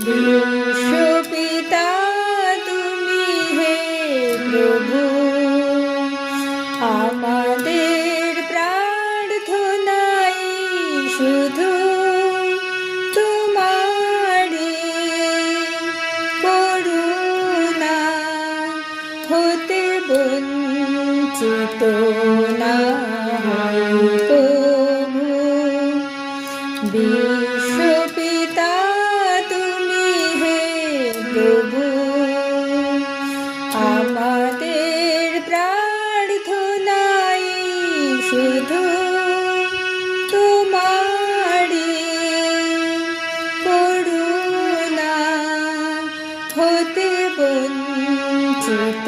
বিশ্বপিতা তুমি হে প্রভু, আমাদের প্রার্থনাই শুধু তোমারি করুণা হতে বঞ্চিত না হই প্রভু। বিশ্বপিতা তুমি হে প্রভু, আমাদের প্রার্থনাই শুধু তোমারি করুণা হতে বঞ্চিত